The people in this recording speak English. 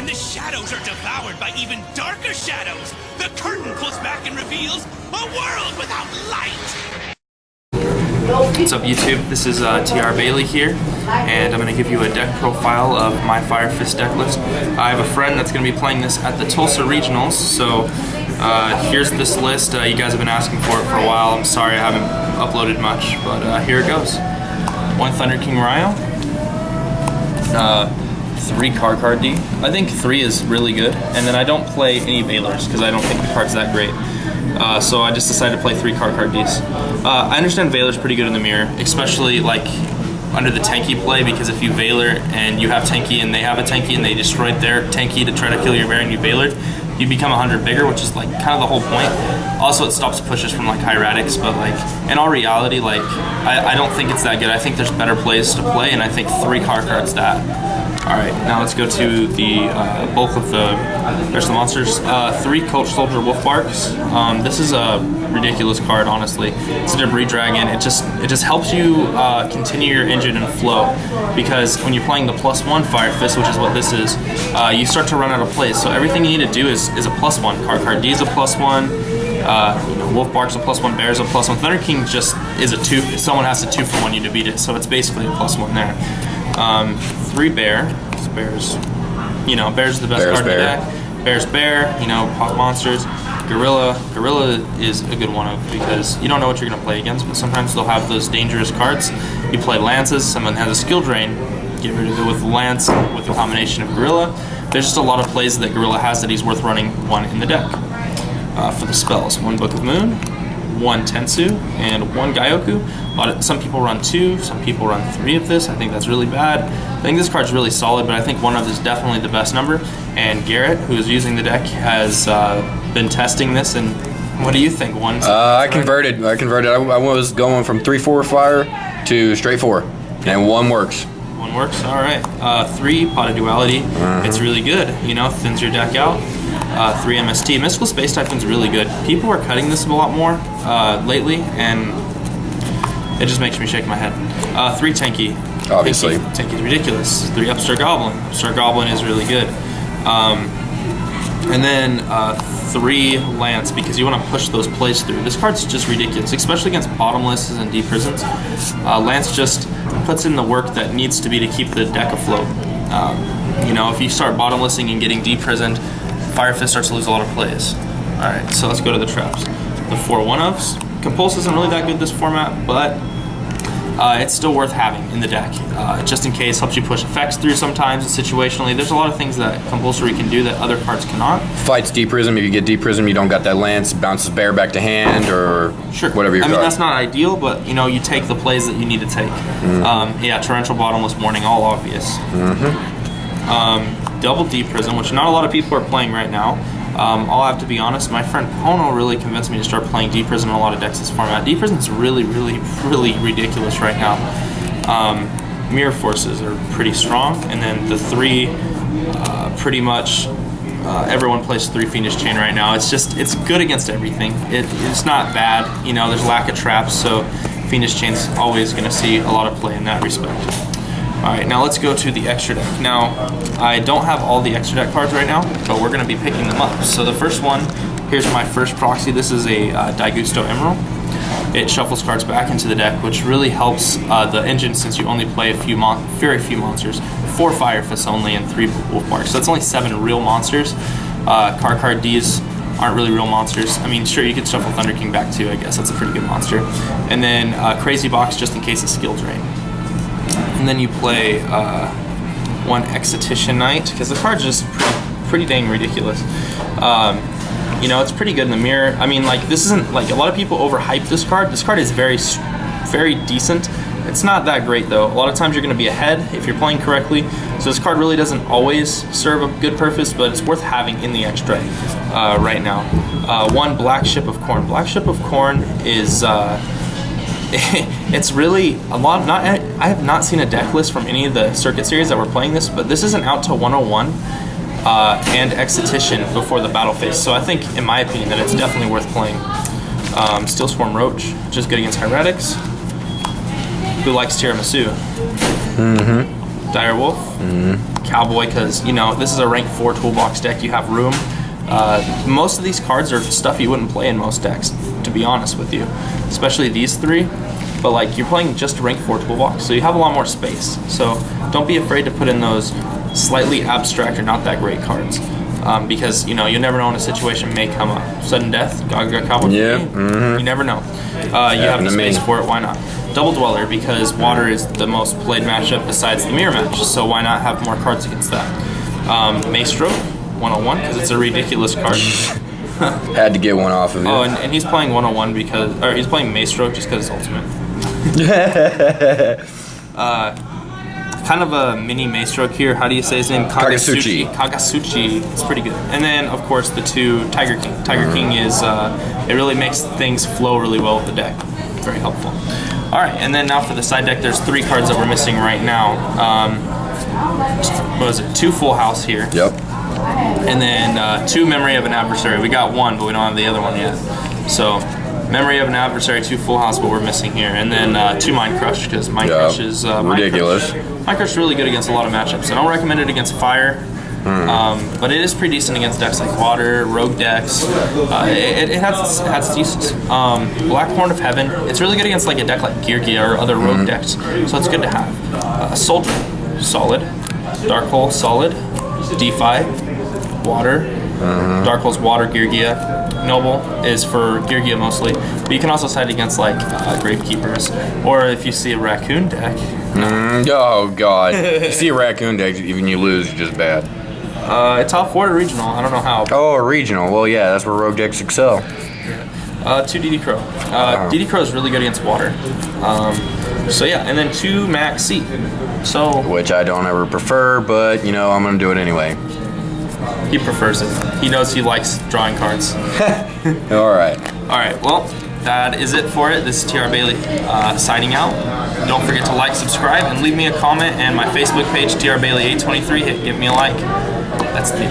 the shadows are devoured by even darker shadows, the curtain pulls back and reveals a world without light! What's up YouTube? This is TR Bailey here, and I'm going to give you a deck profile of my Fire Fist deck list. I have a friend that's going to be playing this at the Tulsa Regionals, so here's this list. You guys have been asking for it for a while. I'm sorry I haven't uploaded much, but here it goes. 1 Thunder King Ryo, 3 card D. I think 3 is really good, and then I don't play any Valors because I don't think the card's that great. So I just decided to play 3 card Ds. I understand Valor's pretty good in the mirror, especially like under the tanky play, because if you Valor and you have tanky and they have a tanky and they destroyed their tanky to try to kill your bear and you Valor, you become 100 bigger, which is like kind of the whole point. Also, it stops pushes from like hieratics, but like in all reality, like I don't think it's that good. I think there's better plays to play, and I think 3 cards that. Alright, now let's go to the bulk of there's the monsters. 3 Coach Soldier Wolf Barks. This is a ridiculous card, honestly. It's a debris dragon. It just helps you continue your engine and flow, because when you're playing the +1 Fire Fist, which is what this is, you start to run out of plays. So everything you need to do is a +1. Card D is a +1. You know, Wolf Bark's a +1. Bear's a +1. Thunder King just is a 2. Someone has to 2-for-1 you to beat it. So it's basically a +1 there. 3 Bear. Bear's, you know, Bear's the best card in the deck. Bear's Bear, you know, pop monsters. Gorilla. Gorilla is a good one of, because you don't know what you're going to play against, but sometimes they'll have those dangerous cards. You play Lances, someone has a skill drain, get rid of it with Lance with a combination of Gorilla. There's just a lot of plays that Gorilla has that he's worth running 1 in the deck. For the spells, 1 Book of Moon, 1 Tensu, and 1 Gaioku. Some people run 2, some people run 3 of this. I think that's really bad. I think this card's really solid, but I think 1 of is definitely the best number. And Garrett, who is using the deck, has been testing this. And what do you think? I converted. I was going from 3/4 fire to straight 4, and 1 works. 1 works. All right. 3 Pot of Duality. It's really good. You know, thins your deck out. 3 MST. Mystical Space Typhoon's really good. People are cutting this a lot more lately, and it just makes me shake my head. 3 Tanky. Obviously. Tanky's ridiculous. 3 Upstart Goblin. Upstart Goblin is really good. And then 3 Lance, because you want to push those plays through. This card's just ridiculous, especially against bottomlesses and deep prisons. Lance just puts in the work that needs to be to keep the deck afloat. You know, if you start bottomlessing and getting deep prisoned, Fire Fist starts to lose a lot of plays. Alright, so let's go to the traps. The 4 1-ofs. Compulse isn't really that good this format, but it's still worth having in the deck. Just in case, helps you push effects through sometimes, and situationally. There's a lot of things that Compulsory can do that other cards cannot. Fights Deep Prism. If you get Deep Prism, you don't got that Lance, bounces Bear back to hand, or whatever your I mean, that's not ideal, but you know, you take the plays that you need to take. Yeah, Torrential Bottomless Warning, all obvious. Double Deep Prism, which not a lot of people are playing right now. I'll have to be honest, my friend Pono really convinced me to start playing Deep Prism in a lot of decks this format. Deep Prism's really ridiculous right now. Mirror Forces are pretty strong, and then the 3, pretty much everyone plays 3 Fiendish Chain right now. It's good against everything. It's not bad, you know, there's lack of traps, so Fiendish Chain's always going to see a lot of play in that respect. Alright, now let's go to the extra deck. Now, I don't have all the extra deck cards right now, but we're going to be picking them up. So the first one, here's my first proxy. This is a Daigusto Emerald. It shuffles cards back into the deck, which really helps the engine, since you only play very few monsters. 4 Fire Fists only and 3 Wolf Barks. So that's only 7 real monsters. Card Ds aren't really real monsters. I mean, sure, you could shuffle Thunder King back too, I guess. That's a pretty good monster. And then Crazy Box, just in case of skill drain. And then you play 1 Exotition Knight, because the card's just pretty dang ridiculous. You know, it's pretty good in the mirror. I mean, like, this isn't, like, a lot of people overhype this card. This card is very decent. It's not that great, though. A lot of times you're going to be ahead if you're playing correctly. So this card really doesn't always serve a good purpose, but it's worth having in the extra right now. 1 Black Ship of Corn. Black Ship of Corn is... it's really a lot. I have not seen a deck list from any of the circuit series that were playing this, but this isn't out till 101 and Exotition before the battle phase. So I think, in my opinion, that it's definitely worth playing. Steel Swarm Roach, just good against Hieratics. Who likes tiramisu? Direwolf, Cowboy, because you know this is a rank 4 toolbox deck. You have room. Most of these cards are stuff you wouldn't play in most decks, to be honest with you, especially these 3. But like you're playing just a rank 4 toolbox, so you have a lot more space. So don't be afraid to put in those slightly abstract or not that great cards, because you know you never know when a situation may come up. Sudden death, Gaga Cowboy. Yeah. You never know. You have the space for it. Why not? Double Dweller, because water is the most played matchup besides the mirror match. So why not have more cards against that? Maestro, 101, because it's a ridiculous card. Had to get one off of you. Oh, and he's playing 101 because, or he's playing Maestro just because it's ultimate. Kind of a mini Maestro here. How do you say his name? Kagasuchi. Kagasuchi. It's pretty good. And then, of course, the 2 Tiger King. Tiger King is, it really makes things flow really well with the deck. Very helpful. All right, and then now for the side deck, there's 3 cards that we're missing right now. What was it? 2 Full House here. Yep. And then 2 Memory of an Adversary. We got 1, but we don't have the other one yet. So Memory of an Adversary, 2 Full House, but we're missing here. And then 2 Mind Crush, because Mind Crush is ridiculous. Mind Crush is really good against a lot of matchups. I don't recommend it against Fire, but it is pretty decent against decks like Water, Rogue decks. It has its uses. Black Horn of Heaven, it's really good against like a deck like Geargia or other Rogue decks, so it's good to have. Soldier, solid. Dark Hole, solid. DeFi, Water. Dark Hole's Water, Geargia. Noble is for Geargia mostly, but you can also side against like Gravekeepers, or if you see a Raccoon deck. Oh god! You see a Raccoon deck, even you lose, it's just bad. It's top 4 to regional. I don't know how. Oh, a regional. Well, yeah, that's where Rogue decks excel. 2 DD Crow. DD Crow is really good against Water. So yeah, and then 2 Max C. So Which I don't ever prefer, but you know I'm gonna do it anyway. he prefers it. He knows he likes drawing cards. All right. All right. Well, that is it for it. This is TR Bailey signing out. Don't forget to like, subscribe, and leave me a comment. And my Facebook page, TR Bailey 823. Give me a like. That's the